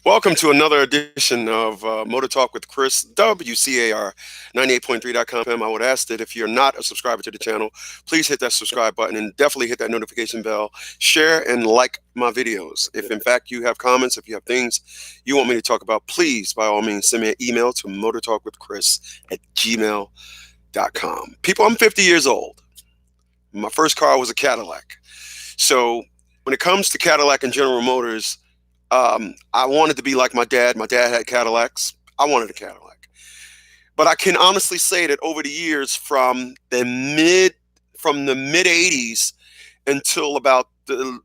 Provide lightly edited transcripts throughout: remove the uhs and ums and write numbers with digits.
Welcome to another edition of Motor Talk with Chris, WCAR 98.3.com. I would ask that if you're not a subscriber to the channel, please hit that subscribe button and definitely hit that notification bell. Share and like my videos. If in fact you have comments, if you have things you want me to talk about, please, by all means, send me an email to motortalkwithchris@gmail.com. People, I'm 50 years old. My first car was a Cadillac. So when it comes to Cadillac and General Motors, I wanted to be like my dad. My dad had Cadillacs. I wanted a Cadillac. But I can honestly say that over the years, from the mid '80s until about the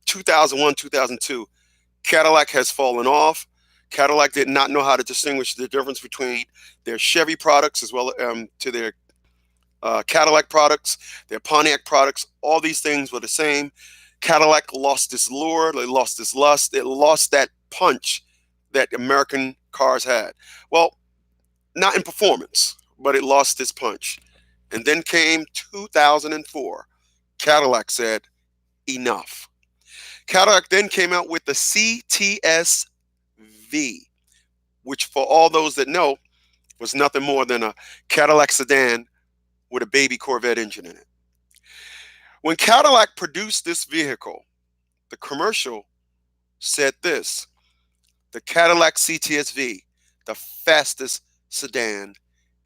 2001, 2002, Cadillac has fallen off. Cadillac did not know how to distinguish the difference between their Chevy products as well to their Cadillac products, their Pontiac products. All these things were the same. Cadillac lost its lure, they lost its lust, it lost that punch that American cars had. Well, not in performance, but it lost its punch. And then came 2004. Cadillac said, enough. Cadillac then came out with the CTS-V, which for all those that know, was nothing more than a Cadillac sedan with a baby Corvette engine in it. When Cadillac produced this vehicle, the commercial said this: the Cadillac CTS-V, the fastest sedan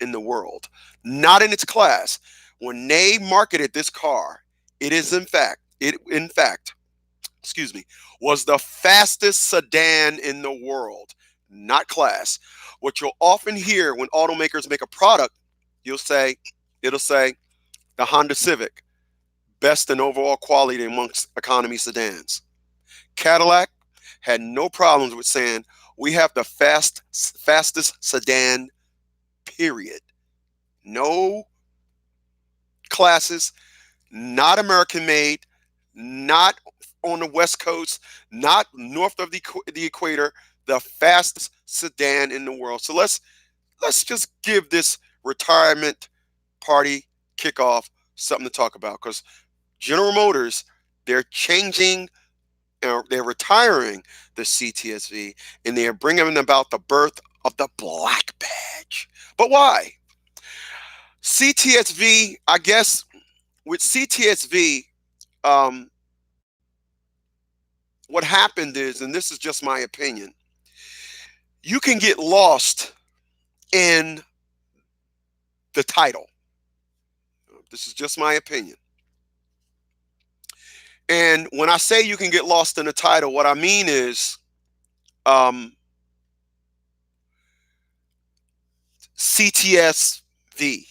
in the world, not in its class. When they marketed this car, it in fact, excuse me, was the fastest sedan in the world, not class. What you'll often hear when automakers make a product, it'll say the Honda Civic, best in overall quality amongst economy sedans. Cadillac had no problems with saying we have the fastest sedan, period. No classes, not American made, not on the West Coast, not north of the equator, the fastest sedan in the world. So let's just give this retirement party kickoff something to talk about, because General Motors, they're they're retiring the CTS-V, and they're bringing about the birth of the Black Badge. But why? CTS-V, I guess, with CTS-V, what happened is, and this is just my opinion, you can get lost in the title. This is just my opinion. And when I say you can get lost in the title, what I mean is CTS-V.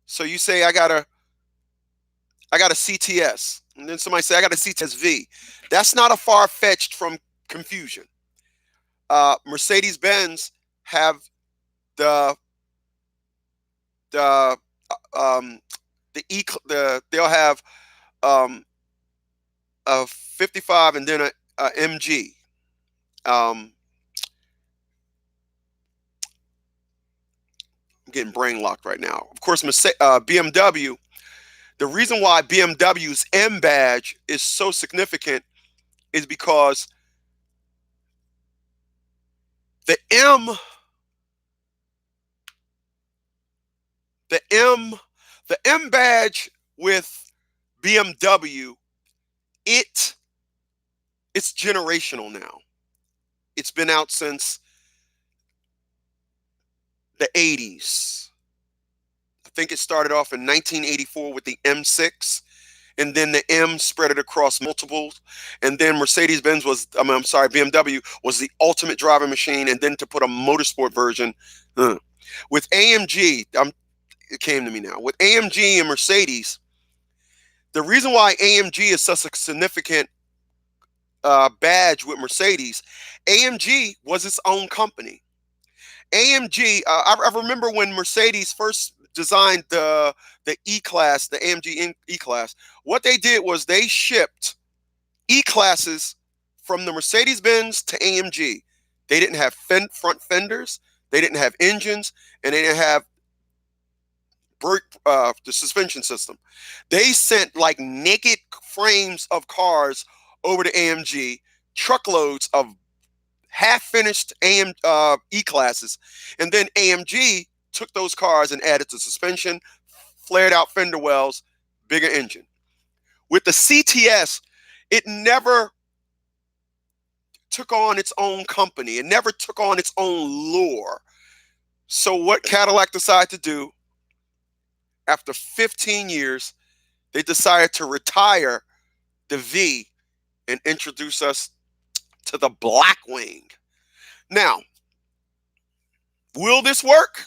So you say I got a CTS, and then somebody say I got a CTS-V. That's not a far-fetched from confusion. Mercedes-Benz have they'll have a 55 and then a MG. I'm getting brain locked right now. Of course, BMW. The reason why BMW's M badge is so significant is because the M badge with BMW, it's generational now. It's been out since the 80s. I think it started off in 1984 with the M6, and then the M spread it across multiples, and then BMW was the ultimate driving machine, and then to put a motorsport version. With AMG, it came to me now. With AMG and Mercedes, the reason why AMG is such a significant badge with Mercedes, AMG was its own company. AMG, I remember when Mercedes first designed the E-Class, the AMG E-Class, what they did was they shipped E-Classes from the Mercedes-Benz to AMG. They didn't have front fenders, they didn't have engines, and they didn't have the suspension system. They sent like naked frames of cars over to AMG, truckloads of half-finished E-classes, and then AMG took those cars and added the suspension, flared out fender wells, bigger engine. With the CTS, it never took on its own company. It never took on its own lore. So what Cadillac decided to do after 15 years, they decided to retire the V and introduce us to the BlackWing. Now, will this work?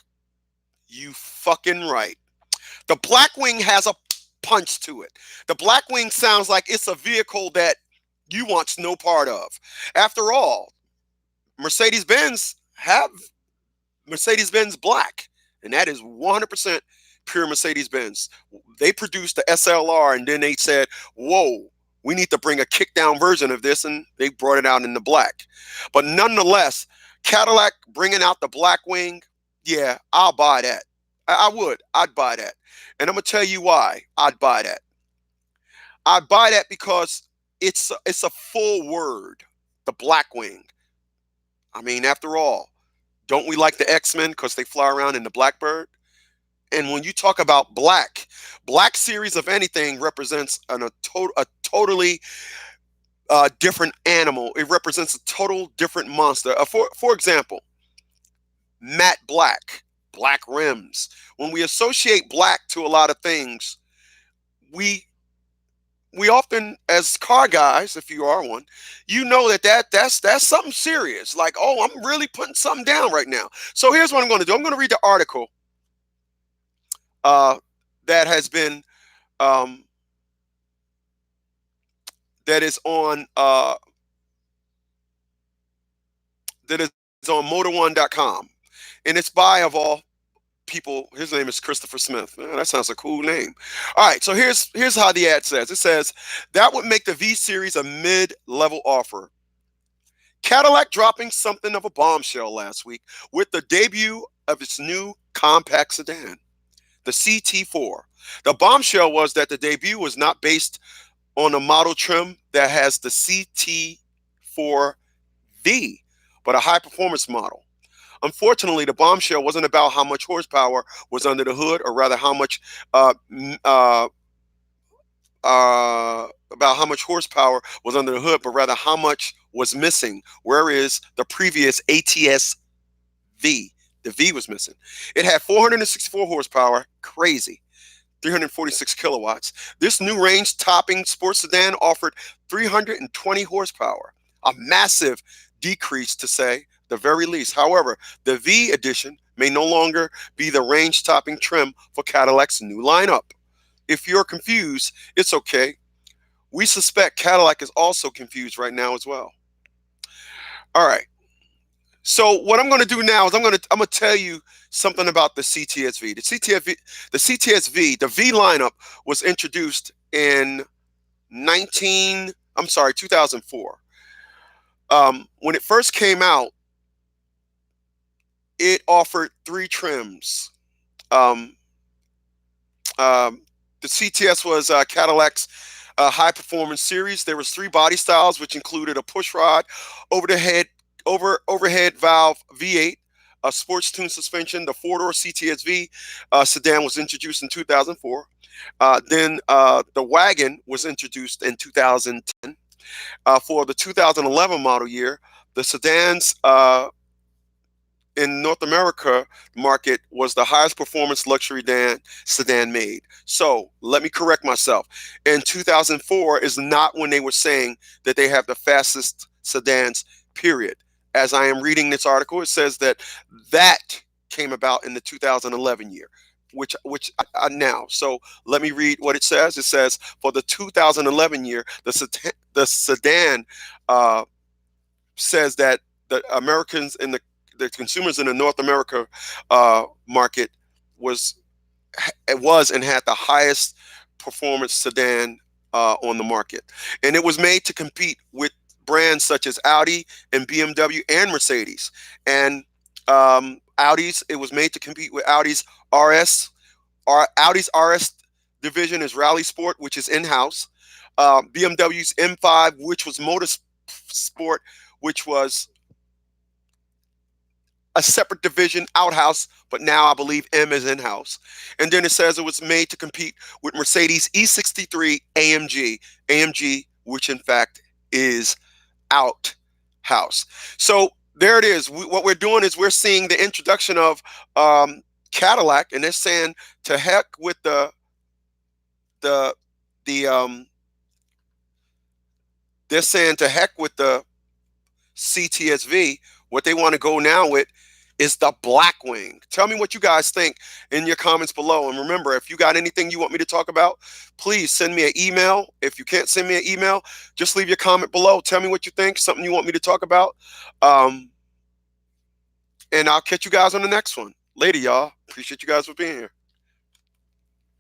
You fucking right. The BlackWing has a punch to it. The BlackWing sounds like it's a vehicle that you want no part of. After all, Mercedes-Benz have Mercedes-Benz Black, and that is 100% pure Mercedes-Benz. They produced the SLR, and then they said, whoa, we need to bring a kick-down version of this, and they brought it out in the black. But nonetheless, Cadillac bringing out the BlackWing, yeah, I'll buy that. I would. I'd buy that. And I'm going to tell you why I'd buy that. I'd buy that because it's a full word, the BlackWing. I mean, after all, don't we like the X-Men because they fly around in the Blackbird? And when you talk about Black series of anything represents a totally different animal. It represents a total different monster. For example, matte black, black rims. When we associate black to a lot of things, we often, as car guys, if you are one, you know that's something serious. Like, oh, I'm really putting something down right now. So here's what I'm going to do. I'm going to read the article that has been that is on motor1.com, and it's by, of all people, his name is Christopher Smith. Man, that sounds a cool name. All right, so here's how the ad says. It says that would make the V series a mid-level offer. Cadillac dropping something of a bombshell last week with the debut of its new compact sedan, the CT4. The bombshell was that the debut was not based on a model trim that has the CT4V, but a high-performance model. Unfortunately, the bombshell wasn't about how much horsepower was under the hood, or rather how much about how much horsepower was under the hood, but rather how much was missing. Whereas the previous CTS-V, the V was missing. It had 464 horsepower, crazy, 346 kilowatts. This new range-topping sports sedan offered 320 horsepower, a massive decrease to say the very least. However, the V edition may no longer be the range-topping trim for Cadillac's new lineup. If you're confused, it's okay. We suspect Cadillac is also confused right now as well. All right. So what I'm going to do now is I'm going to tell you something about the CTS-V. The CTS-V, the V lineup was introduced in 2004. When it first came out, it offered 3 trims. The CTS was Cadillac's high-performance series. There was 3 body styles, which included a pushrod, overhead valve V8, a sports tune suspension. The 4-door CTS-V sedan was introduced in 2004. Then the wagon was introduced in 2010. For the 2011 model year, the sedans in North America market was the highest performance luxury sedan made. So let me correct myself. In 2004 is not when they were saying that they have the fastest sedans, period. As I am reading this article, it says that came about in the 2011 year, which now. So let me read what it says. It says for the 2011 year, the sedan says that the Americans in the consumers in the North America market was and had the highest performance sedan on the market, and it was made to compete with brands such as Audi and BMW and Mercedes. And it was made to compete with Audi's RS. Audi's RS division is Rally Sport, which is in-house. BMW's M5, which was Motorsport, which was a separate division outhouse, but now I believe M is in-house. And then it says it was made to compete with Mercedes E63 AMG, which in fact is outhouse. So there it is. What we're doing is we're seeing the introduction of Cadillac, and they're saying to heck with the they're saying to heck with the CTS-V. What they want to go now with is the BlackWing. Tell me what you guys think in your comments below. And remember, if you got anything you want me to talk about, please send me an email. If you can't send me an email, just leave your comment below. Tell me what you think, something you want me to talk about. And I'll catch you guys on the next one. Later, y'all. Appreciate you guys for being here.